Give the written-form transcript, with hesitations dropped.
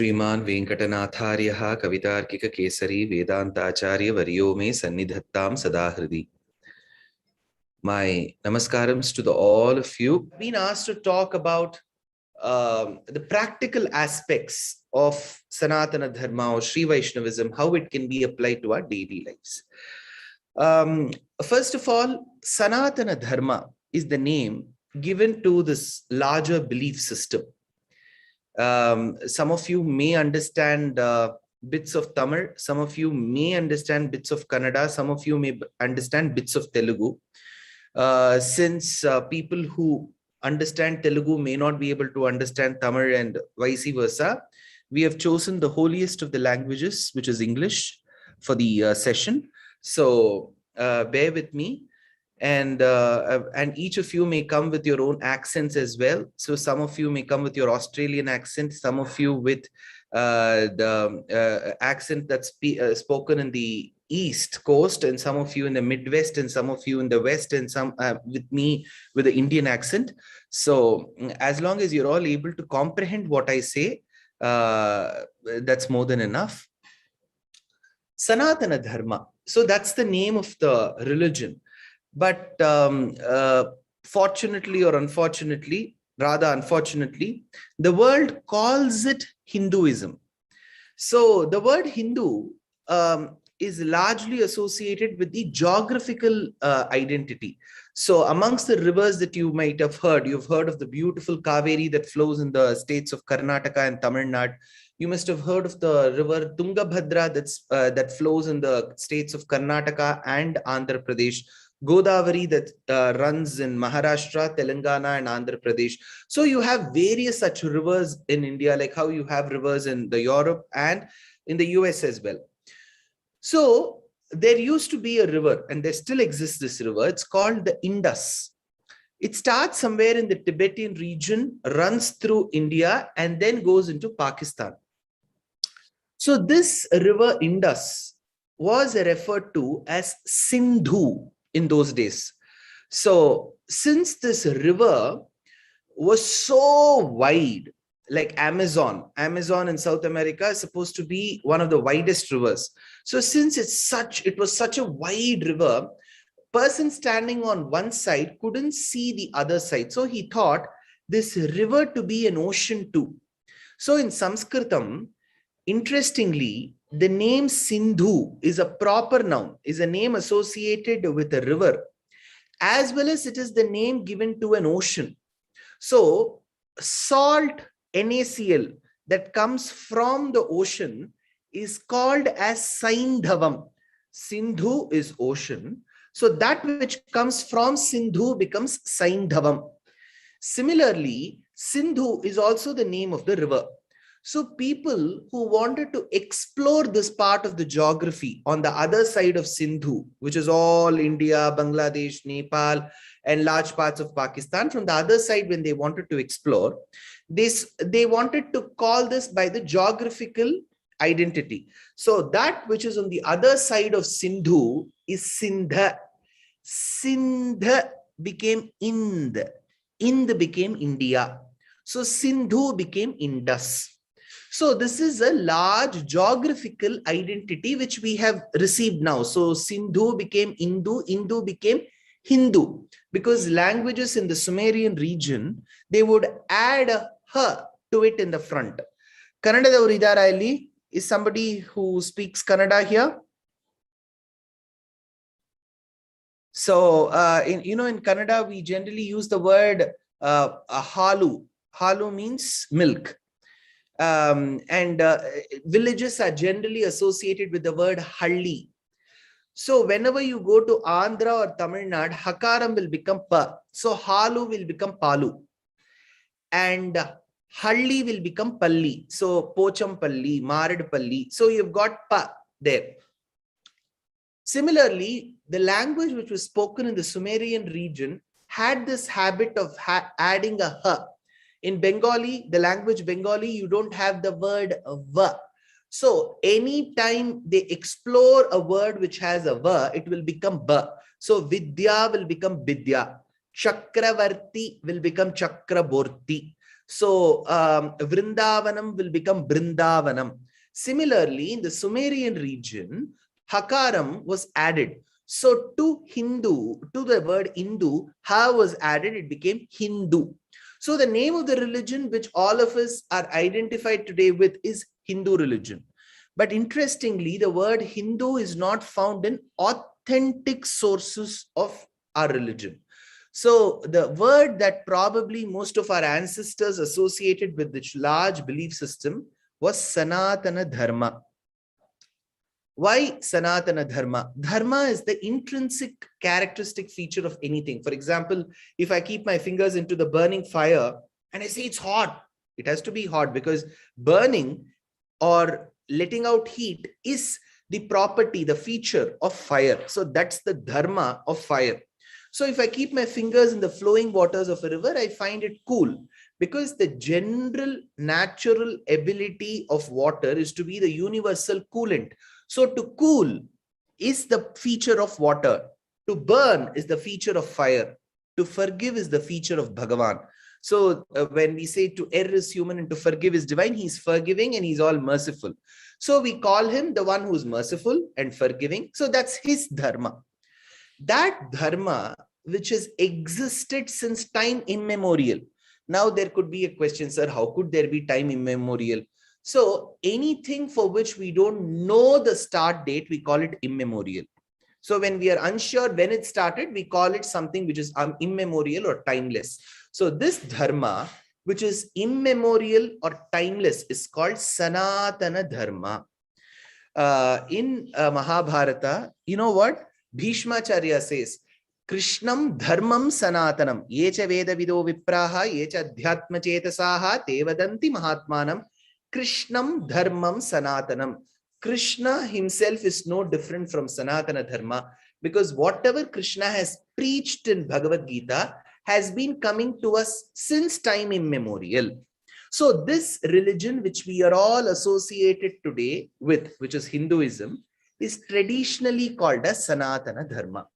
श्रीमान वेंकटनाथार्यः कवितार्किककेसरी वेदांताचार्य वर्यो मे सन्निधत्तां सदा हृदि. My namaskarams to all of you. I've been asked to talk about the practical aspects of Sanatana Dharma or Sri Vaishnavism, how it can be applied to our daily lives. First of all, Sanatana Dharma is the name given to this larger belief system. Some of you may understand bits of Tamil, some of you may understand bits of Kannada, some of you may understand bits of Telugu. Since people who understand Telugu may not be able to understand Tamil and vice versa, we have chosen the holiest of the languages, which is English, for the session. So bear with me. And each of you may come with your own accents as well. So some of you may come with your Australian accent, some of you with the accent that's spoken in the East Coast, and some of you in the Midwest, and some of you in the West, and some with me with the Indian accent. So as long as you're all able to comprehend what I say, that's more than enough. Sanatana Dharma. So that's the name of the religion. But fortunately or unfortunately, rather unfortunately, the world calls it Hinduism. So the word Hindu is largely associated with the geographical identity. So amongst the rivers that you might have heard, you've heard of the beautiful Kaveri that flows in the states of Karnataka and Tamil Nadu. You must have heard of the river Tungabhadra that flows in the states of Karnataka and Andhra Pradesh. Godavari that runs in Maharashtra, Telangana, and Andhra Pradesh. So you have various such rivers in India, like how you have rivers in the Europe and in the US as well. So there used to be a river, and there still exists this river. It's called the Indus. It starts somewhere in the Tibetan region, runs through India, and then goes into Pakistan. So this river Indus was referred to as Sindhu in those days. So since this river was so wide, like Amazon in South America is supposed to be one of the widest rivers. So since it was such a wide river, person standing on one side couldn't see the other side. So he thought this river to be an ocean too. So in Sanskritam, interestingly, the name Sindhu is a proper noun, is a name associated with a river, as well as it is the name given to an ocean. So salt NaCl that comes from the ocean is called as Saindhavam. Sindhu is ocean. So that which comes from Sindhu becomes Saindhavam. Similarly, Sindhu is also the name of the river. So people who wanted to explore this part of the geography on the other side of Sindhu, which is all India, Bangladesh, Nepal, and large parts of Pakistan, from the other side, when they wanted to explore this, they wanted to call this by the geographical identity. So that which is on the other side of Sindhu is Sindha. Sindha became Ind. Ind became India. So Sindhu became Indus. So this is a large geographical identity which we have received now. So Sindhu became Indu, Indu became Hindu, because languages in the Sumerian region, they would add a ha to it in the front. Kannada idara illi? Is somebody who speaks Kannada here? So in Kannada, we generally use the word halu. Halu means milk. And villages are generally associated with the word halli. So whenever you go to Andhra or Tamil Nadu, hakaram will become pa. So halu will become palu. And halli will become palli. So pochampalli, maradpalli. So you've got pa there. Similarly, the language which was spoken in the Sumerian region had this habit of adding a ha. In Bengali, the language Bengali, you don't have the word va. So anytime they explore a word which has a va, it will become ba. So Vidya will become Bidya. Chakravarti will become Chakraborti. So Vrindavanam will become Brindavanam. Similarly, in the Sumerian region, Hakaram was added. So to Hindu, to the word Hindu, Ha was added, it became Hindu. So the name of the religion which all of us are identified today with is Hindu religion. But interestingly, the word Hindu is not found in authentic sources of our religion. So the word that probably most of our ancestors associated with this large belief system was Sanatana Dharma. Why Sanatana Dharma? Dharma is the intrinsic characteristic feature of anything. For example, if I keep my fingers into the burning fire and I say it's hot, it has to be hot because burning or letting out heat is the property, the feature of fire. So that's the dharma of fire. So if I keep my fingers in the flowing waters of a river, I find it cool because the general natural ability of water is to be the universal coolant. So to cool is the feature of water. To burn is the feature of fire. To forgive is the feature of Bhagavan. So when we say to err is human and to forgive is divine, he's forgiving and he's all merciful. So we call him the one who's merciful and forgiving. So that's his dharma. That dharma which has existed since time immemorial. Now there could be a question, sir, how could there be time immemorial? So anything for which we don't know the start date, we call it immemorial. So when we are unsure when it started, we call it something which is immemorial or timeless. So this dharma, which is immemorial or timeless, is called Sanatana Dharma. In Mahabharata, you know what? Bhishmacharya says, Krishnam dharmam sanatanam, yecha veda vido vipraha, yecha adhyatma chetasaha, te vadanti mahatmanam, Krishnam dharmam sanatanam. Krishna himself is no different from Sanatana Dharma because whatever Krishna has preached in Bhagavad Gita has been coming to us since time immemorial. So this religion which we are all associated today with, which is Hinduism, is traditionally called as Sanatana Dharma.